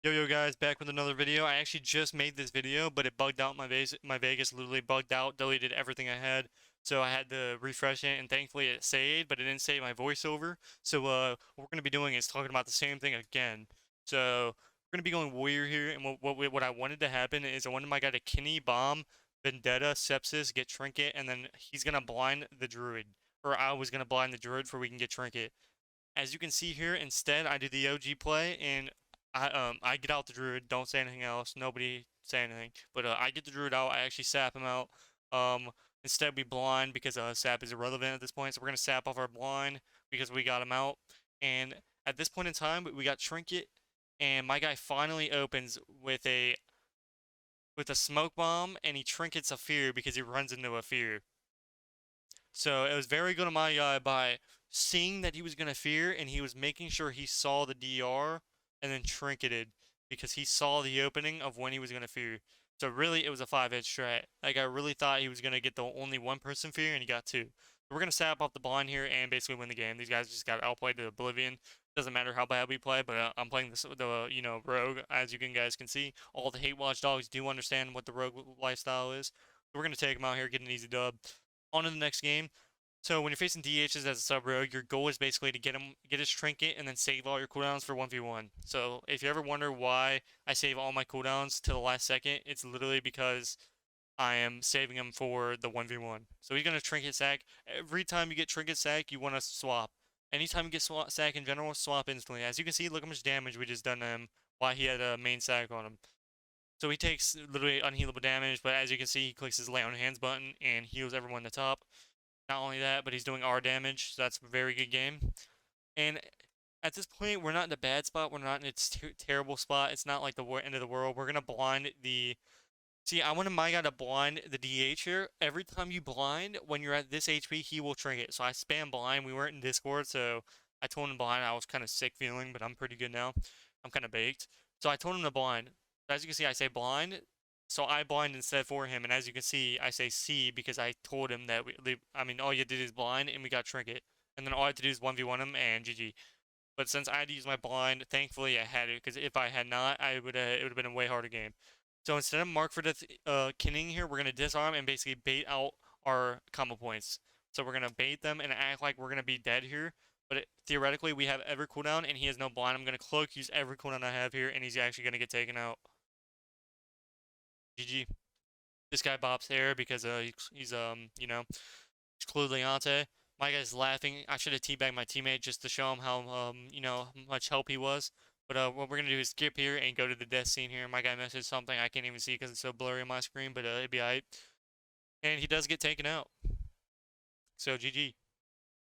Yo guys, back with another video. I actually just made this video, but it bugged out my Vegas literally bugged out, deleted everything I had. So I had to refresh it and thankfully it saved, but it didn't save my voiceover. So what we're gonna be doing is talking about the same thing again. So we're gonna be going warrior here, and what I wanted to happen is I wanted my guy to Kinney bomb Vendetta Sepsis, get Trinket, and then he's gonna blind the druid. Or I was gonna blind the druid for we can get Trinket. As you can see here, instead I do the OG play and I get out the druid. Don't say anything else. Nobody say anything. But I get the druid out. I actually sap him out. Um, Instead we blind because sap is irrelevant at this point. So we're gonna sap off our blind because we got him out. And at this point in time, we got trinket, and my guy finally opens with a smoke bomb, and he trinkets a fear because he runs into a fear. So it was very good on my guy by seeing that he was gonna fear, and he was making sure he saw the DR and then trinketed because he saw the opening of when he was gonna fear. So really, it was a 5-hit strat. Like I really thought he was gonna get the only one person fear, and he got two. So we're gonna sap off the blind here and basically win the game. These guys just got outplayed to oblivion. Doesn't matter how bad we play, but I'm playing the rogue, as you guys can see. All the hate watchdogs do understand what the rogue lifestyle is. So we're gonna take him out here, get an easy dub. On to the next game. So when you're facing DHs as a sub rogue, your goal is basically to get his trinket, and then save all your cooldowns for 1v1. So if you ever wonder why I save all my cooldowns to the last second, it's literally because I am saving them for the 1v1. So he's gonna trinket sack. Every time you get trinket sack, you want to swap. Anytime you get sack in general, swap instantly. As you can see, look how much damage we just done to him while he had a main sack on him. So he takes literally unhealable damage, but as you can see, he clicks his lay on hands button and heals everyone at the top. Not only that, but he's doing R damage, so that's a very good game. And at this point, we're not in a bad spot. We're not in a terrible spot. It's not like the end of the world. We're gonna blind the. See, I wanted my guy to blind the DH here. Every time you blind, when you're at this HP, he will trinket. So I spam blind. We weren't in Discord, so I told him blind. I was kind of sick feeling, but I'm pretty good now. I'm kind of baked. So I told him to blind. As you can see, I say blind. So I blind instead for him, and as you can see, I say C because I told him that I mean, all you did is blind, and we got trinket, and then all I had to do is 1v1 him and GG. But since I had to use my blind, thankfully I had it because if I had not, it would have been a way harder game. So instead of mark for death kinning here, we're gonna disarm and basically bait out our combo points. So we're gonna bait them and act like we're gonna be dead here. But theoretically, we have every cooldown and he has no blind. I'm gonna cloak, use every cooldown I have here, and he's actually gonna get taken out. GG. This guy bops there because he's he's Claude Leonte. My guy's laughing. I should have teabagged my teammate just to show him how much help he was. But what we're gonna do is skip here and go to the death scene here. My guy messaged something I can't even see because it's so blurry on my screen, but it'd be alright. And he does get taken out. So GG.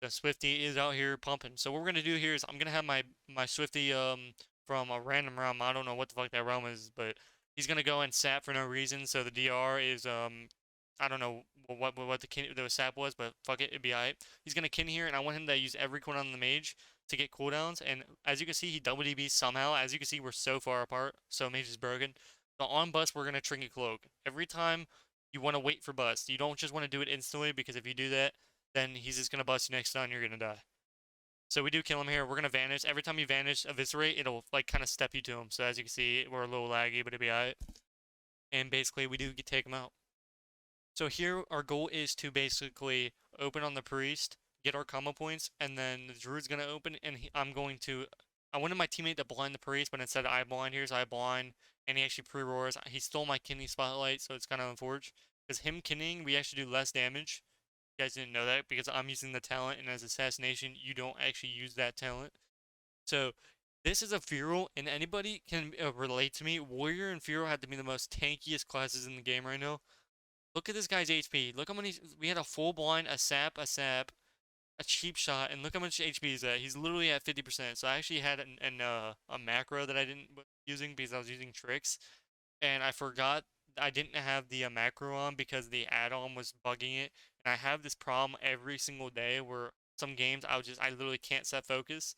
The Swifty is out here pumping. So what we're gonna do here is I'm gonna have my Swifty from a random realm. I don't know what the fuck that realm is, but he's gonna go and sap for no reason. So the DR is I don't know what the sap was, but fuck it, it'd be alright. He's gonna kin here, and I want him to use every cooldown on the mage to get cooldowns. And as you can see, he double DB somehow. As you can see, we're so far apart. So mage is broken. So on bust, we're gonna trinket cloak. Every time you want to wait for bust. You don't just want to do it instantly because if you do that, then he's just gonna bust you next time. You're gonna die. So we do kill him here. We're gonna vanish. Every time you vanish, eviscerate, it'll like kind of step you to him. So as you can see, we're a little laggy, but it'll be alright. And basically, we do take him out. So here, our goal is to basically open on the priest, get our combo points, and then the druid's gonna open, and I'm going to. I wanted my teammate to blind the priest, but instead I blind here, so I blind, and he actually pre-roars. He stole my kidney spotlight, so it's kind of unfortunate. Because him kinning, we actually do less damage. You guys didn't know that because I'm using the talent, and as assassination, you don't actually use that talent. So this is a feral, and anybody can relate to me. Warrior and feral have to be the most tankiest classes in the game right now. Look at this guy's HP. Look how many. We had a full blind, a sap, a cheap shot, and look how much HP he's at. He's literally at 50%. So I actually had a macro that I didn't using because I was using tricks, and I forgot I didn't have the macro on because the add-on was bugging it. And I have this problem every single day where some games I literally can't set focus.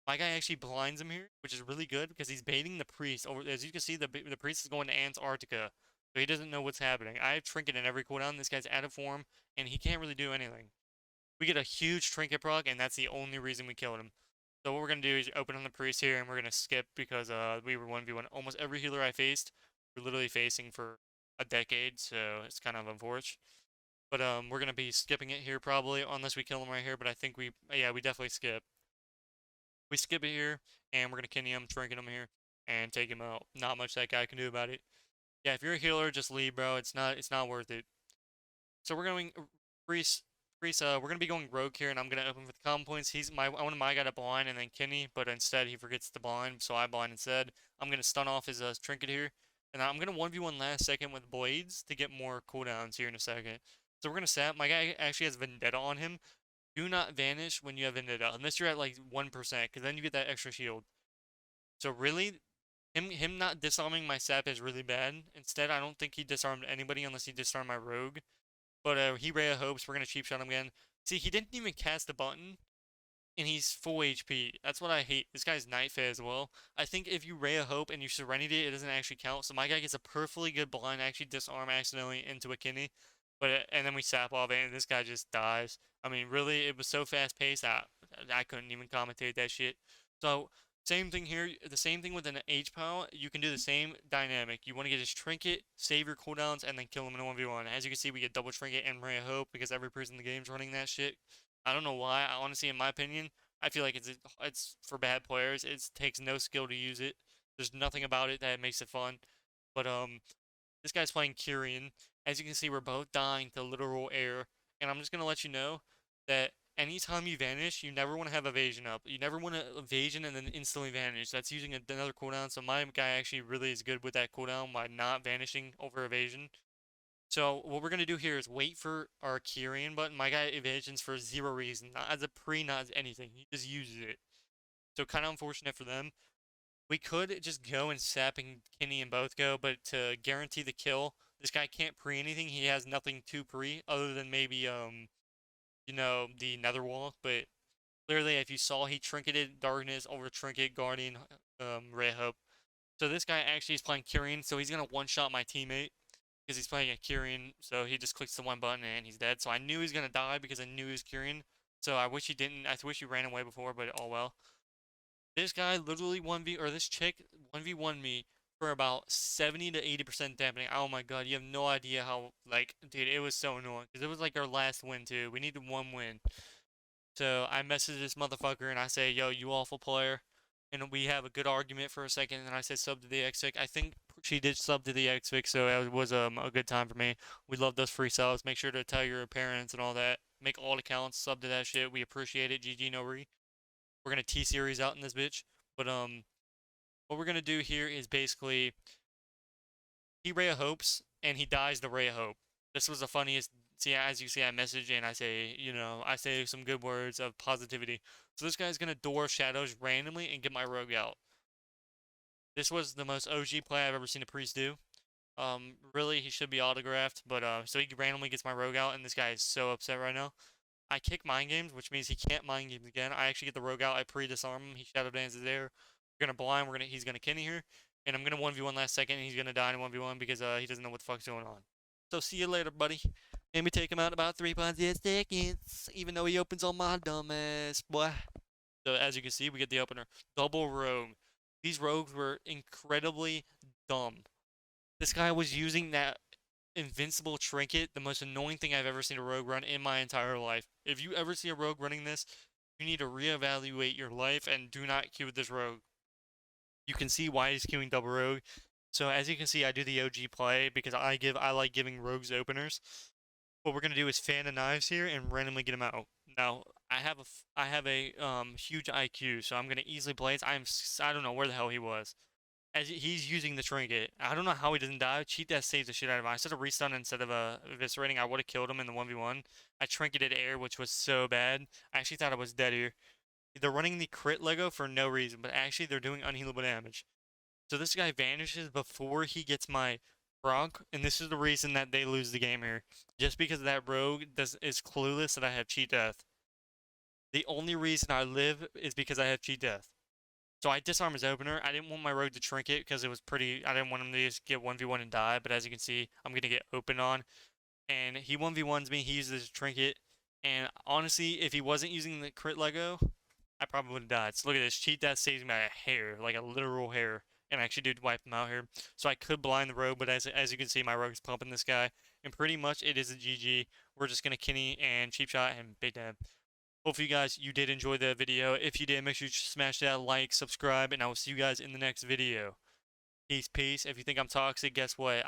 My guy actually blinds him here, which is really good because he's baiting the priest. Over as you can see, the priest is going to Antarctica, so he doesn't know what's happening. I have trinket in every cooldown. This guy's out of form, and he can't really do anything. We get a huge trinket proc, and that's the only reason we killed him. So what we're gonna do is open on the priest here, and we're gonna skip because we were 1v1 almost every healer I faced. We're literally facing for a decade, so it's kind of unfortunate. But we're gonna be skipping it here probably, unless we kill him right here. But I think we definitely skip. We skip it here, and we're gonna kill him, trinket him here, and take him out. Not much that guy can do about it. Yeah, if you're a healer, just leave, bro. It's not worth it. So we're going priest. We're gonna be going rogue here, and I'm gonna open for the common points. I wanted my guy to blind and then Kenny, but instead he forgets to blind, so I blind instead. I'm gonna stun off his trinket here, and I'm gonna 1v1 last second with blades to get more cooldowns here in a second. So we're gonna sap. My guy actually has Vendetta on him. Do not vanish when you have Vendetta, unless you're at like 1%, because then you get that extra shield. So really, him not disarming my sap is really bad. Instead, I don't think he disarmed anybody unless he disarmed my rogue. But he Ray of Hopes. We're gonna cheap shot him again. See, he didn't even cast the button, and he's full HP. That's what I hate. This guy's Night Fae as well. I think if you Ray of Hope and you Serenity, it doesn't actually count. So my guy gets a perfectly good blind, actually disarm accidentally into a kidney. And then we sap off it, and this guy just dies. I mean, really, it was so fast paced. I couldn't even commentate that shit. So same thing here. The same thing with an H POW. You can do the same dynamic. You want to get his trinket, save your cooldowns, and then kill him in a 1v1. As you can see, we get double trinket and Ray of Hope because every person in the game's running that shit. I don't know why. I honestly, in my opinion, I feel like it's for bad players. It takes no skill to use it. There's nothing about it that makes it fun. But this guy's playing Kyrian. As you can see, we're both dying to literal air. And I'm just gonna let you know that anytime you vanish, you never want to have evasion up. You never want to evasion and then instantly vanish. That's using another cooldown. So my guy actually really is good with that cooldown by not vanishing over evasion. So what we're gonna do here is wait for our Kyrian button. My guy evasions for zero reason, not as a pre, not as anything. He just uses it. So kind of unfortunate for them. We could just go and sap and Kenny and both go, but to guarantee the kill, this guy can't pre anything. He has nothing to pre other than maybe the Nether Wall. But clearly, if you saw, he trinketed Darkness over Trinket Guardian Ray Hope. So this guy actually is playing Kyrian, so he's gonna one-shot my teammate because he's playing a Kyrian. So he just clicks the one button and he's dead. So I knew he was gonna die because I knew he was Kyrian. So I wish he didn't. I wish he ran away before, but oh well. This guy literally this chick 1v1 me for about 70 to 80% dampening. Oh my god, you have no idea how, like, dude, it was so annoying. Because it was like our last win, too. We needed one win. So I message this motherfucker and I say, yo, you awful player. And we have a good argument for a second. And I said sub to the X-Vic. I think she did sub to the X-Vic, so it was a good time for me. We love those free subs. Make sure to tell your parents and all that. Make all accounts sub to that shit. We appreciate it. GG no re. We're gonna T-series out in this bitch. But what we're gonna do here is basically he Ray of Hopes and he dies the Ray of Hope. This was the funniest. See, as you see, I message and I say, I say some good words of positivity. So this guy's gonna door shadows randomly and get my rogue out. This was the most OG play I've ever seen a priest do. Really, he should be autographed, but so he randomly gets my rogue out, and this guy is so upset right now. I kick mind games, which means he can't mind games again. I actually get the rogue out. I pre-disarm him. He shadow dances there. We're gonna blind. He's gonna Kenny here, and I'm gonna 1v1 last second, and he's gonna die in 1v1 because he doesn't know what the fuck's going on. So see you later, buddy. Maybe take him out in about 3.0 seconds, even though he opens on my dumbass, boy. So as you can see, we get the opener. Double rogue. These rogues were incredibly dumb. This guy was using that invincible trinket, the most annoying thing I've ever seen a rogue run in my entire life. If you ever see a rogue running this, you need to reevaluate your life and do not queue with this rogue. You can see why he's queuing double rogue. So as you can see, I do the OG play because I like giving rogues openers. What we're gonna do is fan the knives here and randomly get him out. Now I have a huge IQ, so I'm gonna easily blaze. I don't know where the hell he was. As he's using the trinket. I don't know how he doesn't die. Cheat death saves the shit out of him. I said a restun instead of eviscerating. I would have killed him in the 1v1. I trinketed air, which was so bad. I actually thought I was dead here. They're running the crit Lego for no reason, but actually they're doing unhealable damage. So this guy vanishes before he gets my proc, and this is the reason that they lose the game here. Just because that rogue is clueless that I have cheat death. The only reason I live is because I have cheat death. So I disarm his opener. I didn't want my rogue to trinket because it was pretty. I didn't want him to just get 1v1 and die. But as you can see, I'm going to get open on. And he 1v1s me. He uses his trinket. And honestly, if he wasn't using the crit Lego, I probably would have died. So look at this. Cheat death saves me by a hair, like a literal hair. And I actually did wipe him out here. So I could blind the rogue, but as you can see, my rogue's pumping this guy. And pretty much it is a GG. We're just going to Kenny and Cheap Shot and Big Dab. Hopefully, you guys, you did enjoy the video. If you did, make sure you smash that like, subscribe, and I will see you guys in the next video. Peace, peace. If you think I'm toxic, guess what?